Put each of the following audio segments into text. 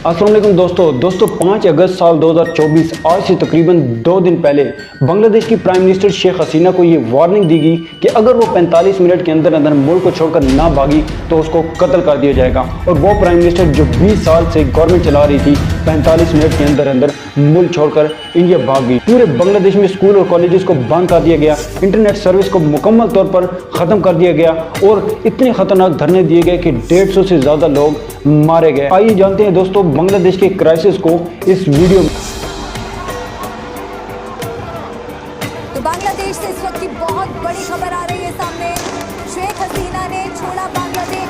अस्सलाम वालेकुम दोस्तों 5 अगस्त साल 2024 आज से तकरीबन 2 दिन पहले बांग्लादेश की प्राइम मिनिस्टर शेख हसीना को ये वार्निंग दी गई कि अगर वो 45 मिनट के अंदर अंदर मुल्क को छोड़कर ना भागी तो उसको कत्ल कर दिया जाएगा। और वो प्राइम मिनिस्टर जो 20 साल से गवर्नमेंट चला रही थी 45 मिनट के अंदर अंदर मुल्क छोड़कर इंडिया भाग गई। पूरे बांग्लादेश में स्कूल और कॉलेजेस को बंद कर दिया गया, इंटरनेट सर्विस को मुकम्मल तौर पर ख़त्म कर दिया गया और इतने ख़तरनाक धरने दिए गए कि 150 से ज़्यादा लोग मारे गए। आइए जानते हैं दोस्तों बांग्लादेश के क्राइसिस को इस वीडियो में। तो बांग्लादेश से इस वक्त की बहुत बड़ी खबर आ रही है सामने। शेख हसीना ने छोड़ा बांग्लादेश।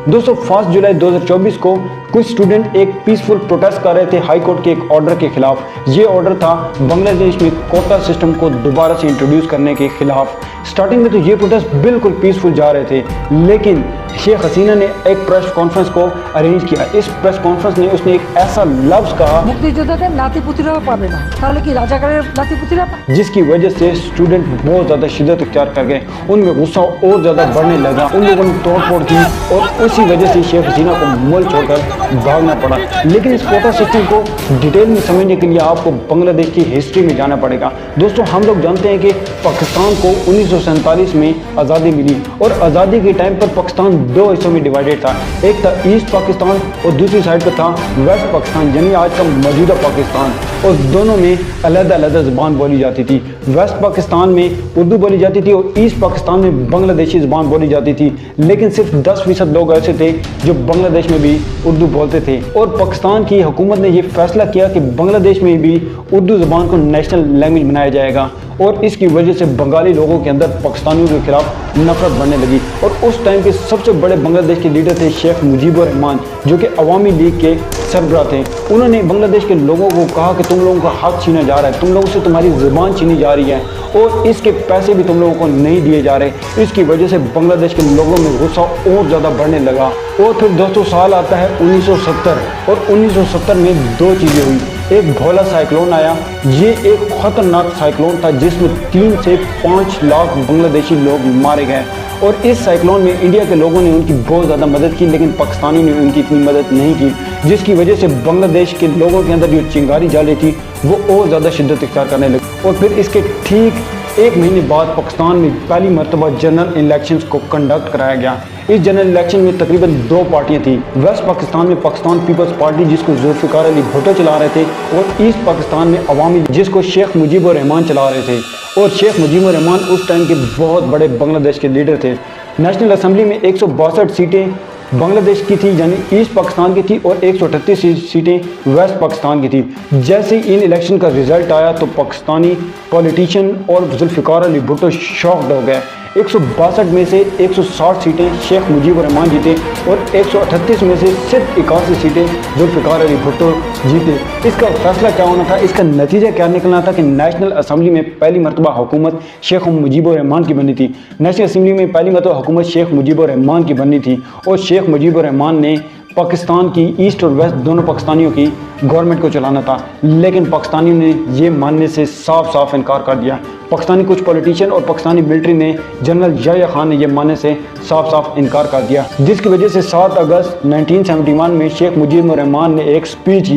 दोस्तों 5 जुलाई 2024 को कुछ स्टूडेंट एक पीसफुल प्रोटेस्ट कर रहे थे हाई कोर्ट के एक ऑर्डर के खिलाफ। ये ऑर्डर था बांग्लादेश में कोटा सिस्टम को दोबारा से इंट्रोड्यूस करने के खिलाफ। स्टार्टिंग में तो ये प्रोटेस्ट बिल्कुल पीसफुल जा रहे थे, लेकिन शेख हसीना ने एक प्रेस कॉन्फ्रेंस को अरेंज किया। इस प्रेस कॉन्फ्रेंस में उसने एक ऐसा लफ्ज कहा मुक्तियोद्धाদের नातीपुतिরা পাবে না, তাহলে কি রাজাকারের नातीपुतिরা, जिसकी वजह से स्टूडेंट बहुत ज़्यादा शिद्दत इख्तियार कर गए। उनमें गुस्सा और ज़्यादा बढ़ने लगा, उन लोगों ने तोड़ फोड़ की और उसी वजह से शेख हसीना को मुल्क छोड़कर भागना पड़ा। लेकिन इस कोटा सिस्टम को डिटेल में समझने के लिए आपको बांग्लादेश की हिस्ट्री में जाना पड़ेगा। दोस्तों हम लोग जानते हैं कि पाकिस्तान को 1947 में आज़ादी मिली और आज़ादी के टाइम पर पाकिस्तान 2 हिस्सों में डिवाइडेड था। एक था ईस्ट पाकिस्तान और दूसरी साइड पर था वेस्ट पाकिस्तान, यानी आज का मौजूदा पाकिस्तान। और दोनों में अलग-अलग ज़बान बोली जाती थी। वेस्ट पाकिस्तान में उर्दू बोली जाती थी और ईस्ट पाकिस्तान में बांग्लादेशी ज़बान बोली जाती थी। लेकिन सिर्फ 10% लोग ऐसे थे जो बांग्लादेश में भी उर्दू बोलते थे। और पाकिस्तान की हुकूमत ने यह फैसला किया कि बांग्लादेश में भी उर्दू ज़बान को नेशनल लैंग्वेज बनाया जाएगा। और इसकी वजह से बंगाली लोगों के अंदर पाकिस्तानियों के खिलाफ नफरत बढ़ने लगी। और उस टाइम के सबसे बड़े बांग्लादेश के लीडर थे शेख मुजीबुर रहमान, जो कि अवामी लीग के सरबराह थे। उन्होंने बांग्लादेश के लोगों को कहा कि तुम लोगों का हक छीना जा रहा है, तुम लोगों से तुम्हारी ज़ुबान छीनी जा रही है और इसके पैसे भी तुम लोगों को नहीं दिए जा रहे। इसकी वजह से बांग्लादेश के लोगों में गुस्सा और ज़्यादा बढ़ने लगा। और फिर 200 साल आता है 1970 और 1970 में 2 चीज़ें हुई। एक भोला साइक्लोन आया। ये एक ख़तरनाक साइक्लोन था जिसमें 3 से 5 लाख बांग्लादेशी लोग मारे गए। और इस साइक्लोन में इंडिया के लोगों ने उनकी बहुत ज़्यादा मदद की, लेकिन पाकिस्तानी ने उनकी इतनी मदद नहीं की, जिसकी वजह से बांग्लादेश के लोगों के अंदर जो चिंगारी जाली थी वो और ज़्यादा शिद्दत इख्तियार करने लगी। और फिर इसके ठीक 1 महीने बाद पाकिस्तान में पहली मरतबा जनरल इलेक्शंस को कंडक्ट कराया गया। इस जनरल इलेक्शन में तकरीबन 2 पार्टियां थी। वेस्ट पाकिस्तान में पाकिस्तान पीपल्स पार्टी, जिसको जुल्फ़िकार अली भुट्टो चला रहे थे, और ईस्ट पाकिस्तान में अवामी, जिसको शेख मुजीबुर रहमान चला रहे थे। और शेख मुजीबुर रहमान उस टाइम के बहुत बड़े बांग्लादेश के लीडर थे। नेशनल असम्बली में 162 सीटें बांग्लादेश की थी, यानी ईस्ट पाकिस्तान की थी, और 138 सीटें वेस्ट पाकिस्तान की थी। जैसे ही इन इलेक्शन का रिजल्ट आया तो पाकिस्तानी पॉलिटिशियन और जुल्फ़िकार अली भुट्टो शॉक्ड हो गए। 162 में से 160 सीटें शेख मुजीबुर रहमान जीते और 138 में से सिर्फ 81 सीटें जुल्फ़िकार अली भुट्टो जीते। इसका फैसला क्या होना था, इसका नतीजा क्या निकलना था कि नेशनल असम्बली में पहली मरतबा हुकूमत शेख मुजीबुर रहमान की बननी थी। नेशनल असम्बली में पहली मरतबा हुकूमत शेख मुजीबुर रहमान की बननी थी और शेख मुजीबुर रहमान ने पाकिस्तान की ईस्ट और वेस्ट दोनों पाकिस्तानियों की गवर्नमेंट को चलाना था। लेकिन पाकिस्तानियों ने ये मानने से साफ साफ इनकार कर दिया। पाकिस्तानी कुछ पॉलिटिशियन और पाकिस्तानी मिलिट्री ने, जनरल याह्या खान ने यह मानने से साफ साफ इनकार कर दिया, जिसकी वजह से 7 अगस्त 1971 में शेख मुजीबुर रहमान ने एक स्पीच की।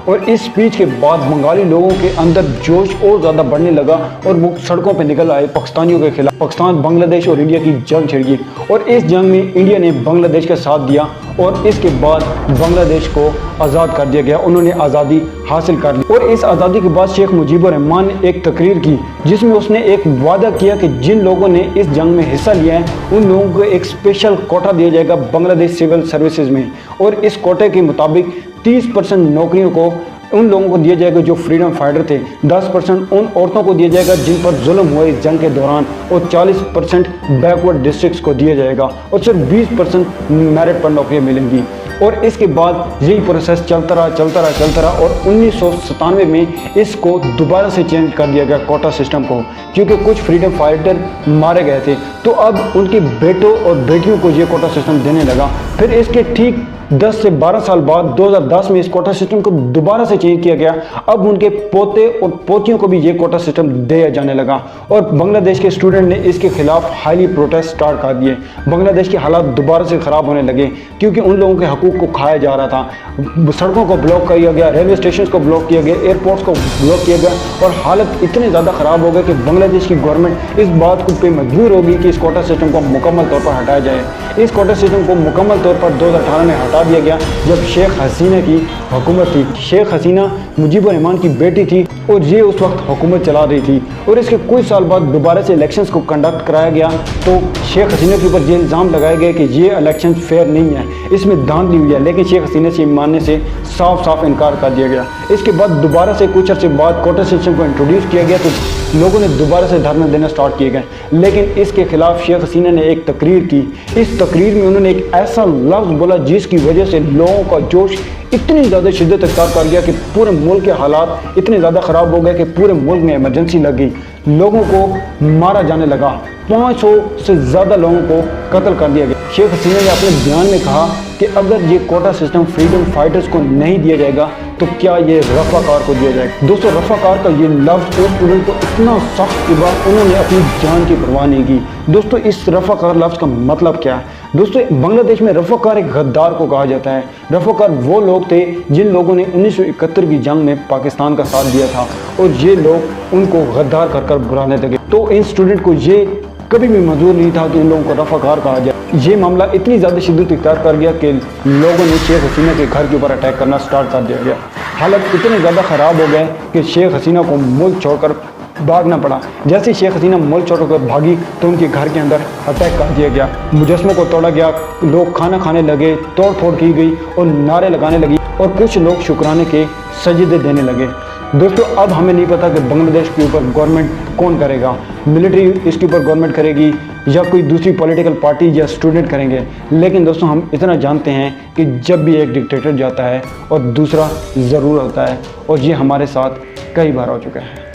और इस स्पीच के बाद बंगाली लोगों के अंदर जोश और ज़्यादा बढ़ने लगा और वो सड़कों पे निकल आए पाकिस्तानियों के खिलाफ। पाकिस्तान, बांग्लादेश और इंडिया की जंग छिड़ गई और इस जंग में इंडिया ने बांग्लादेश का साथ दिया और इसके बाद बांग्लादेश को आज़ाद कर दिया गया। उन्होंने आज़ादी हासिल कर ली। और इस आज़ादी के बाद शेख मुजीबुर रहमान ने एक तकरीर की जिसमें उसने एक वादा किया कि जिन लोगों ने इस जंग में हिस्सा लिया है उन लोगों को एक स्पेशल कोटा दिया जाएगा बांग्लादेश सिविल सर्विसेज में। और इस कोटे के मुताबिक 30% नौकरियों को उन लोगों को दिया जाएगा जो फ्रीडम फाइटर थे, 10% उन औरतों को दिया जाएगा जिन पर जुल्म हुआ इस जंग के दौरान, और 40% बैकवर्ड डिस्ट्रिक्ट्स को दिया जाएगा, और सिर्फ 20% मेरिट पर नौकरियाँ मिलेंगी। और इसके बाद यही प्रोसेस चलता रहा और 1997 में इसको दोबारा से चेंज कर दिया गया कोटा सिस्टम को, क्योंकि कुछ फ्रीडम फाइटर मारे गए थे। तो अब उनके बेटों और बेटियों को ये कोटा सिस्टम देने लगा। फिर इसके ठीक 10 से 12 साल बाद 2010 में इस कोटा सिस्टम को दोबारा से चेंज किया गया। अब उनके पोते और पोतियों को भी ये कोटा सिस्टम दिया जाने लगा और बांग्लादेश के स्टूडेंट ने इसके खिलाफ हाईली प्रोटेस्ट स्टार्ट कर दिए। बांग्लादेश के हालात दोबारा से ख़राब होने लगे क्योंकि उन लोगों के हकूक़ को खाया जा रहा था। सड़कों को ब्लॉक किया गया, रेलवे स्टेशन को ब्लॉक किया गया, एयरपोर्ट्स को ब्लॉक किया गया और हालत इतने ज़्यादा ख़राब हो गए कि बांग्लादेश की गवर्नमेंट इस बात को पे मजबूर होगी कि इस कोटा सिस्टम को मुकम्मल तौर पर हटाया जाए। इस कोटा सिस्टम को मुकम्मल तौर पर 2018 में हटा दिया गया जब शेख हसीना की हुकूमत थी। शेख हसीना मुजीबुर रहमान की बेटी थी और ये उस वक्त हुकूमत चला रही थी और इसके कुछ साल बाद दोबारा से इलेक्शंस को कंडक्ट कराया गया तो शेख हसीना के ऊपर ये इल्ज़ाम लगाए गए कि ये इलेक्शन फेयर नहीं है, इसमें धांधली हुई है। लेकिन शेख हसीना से मानने से साफ साफ इनकार कर दिया गया। इसके बाद दोबारा से कुछ अर्से बाद कोटा सिस्टम को इंट्रोड्यूस किया गया तो लोगों ने दोबारा से धरना देना स्टार्ट किए गए। लेकिन इसके खिलाफ शेख हसीना ने एक तकरीर की। इस तकरीर में उन्होंने एक ऐसा लफ्ज़ बोला जिसकी वजह से लोगों का जोश इतनी ज़्यादा शिद्दत अख्तियार कर गया कि पूरे मुल्क के हालात इतने ज़्यादा ख़राब हो गए कि पूरे मुल्क में इमरजेंसी लग गई, लोगों को मारा जाने लगा, 500 से ज़्यादा लोगों को कत्ल कर दिया गया। शेख हसीना ने अपने बयान में कहा कि अगर ये कोटा सिस्टम फ्रीडम फाइटर्स को नहीं दिया जाएगा तो क्या ये रफ़ाकार को दिया जाएगा। दोस्तों, रफ़ाकार का ये लफ्ज़ उस स्टूडेंट को इतना सख्त कि बाद उन्होंने अपनी जान की परवाह नहीं की। दोस्तों, इस रफ़ाकार लफ्ज़ का मतलब क्या है? दोस्तों, बांग्लादेश में रफ़ाकार एक गद्दार को कहा जाता है। रफ़ाकार वो लोग थे जिन लोगों ने 1971 की जंग में पाकिस्तान का साथ दिया था और ये लोग उनको गद्दार कर कर बुलाने लगे। तो इन स्टूडेंट को ये कभी भी मंजूर नहीं था कि इन लोगों को रफ़ाकार कहा जाए। ये मामला इतनी ज़्यादा शिद्दत इख्तियार कर गया कि लोगों ने शेख हसीना के घर के ऊपर अटैक करना स्टार्ट कर दिया गया। हालत इतने ज़्यादा ख़राब हो गए कि शेख हसीना को मुल्क छोड़कर भागना पड़ा। जैसे शेख हसीना मुल्क छोड़कर भागी तो उनके घर के अंदर अटैक कर दिया गया, मुजस्मों को तोड़ा गया, लोग खाना खाने लगे, तोड़ फोड़ की गई और नारे लगाने लगी और कुछ लोग शुक्राने के सजदे देने लगे। दोस्तों, अब हमें नहीं पता कि बांग्लादेश के ऊपर गवर्नमेंट कौन करेगा, मिलिट्री इसके ऊपर गवर्नमेंट करेगी या कोई दूसरी पॉलिटिकल पार्टी या स्टूडेंट करेंगे। लेकिन दोस्तों, हम इतना जानते हैं कि जब भी एक डिक्टेटर जाता है और दूसरा ज़रूर होता है और ये हमारे साथ कई बार हो चुका है।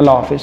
अल्लाह हाफिज़।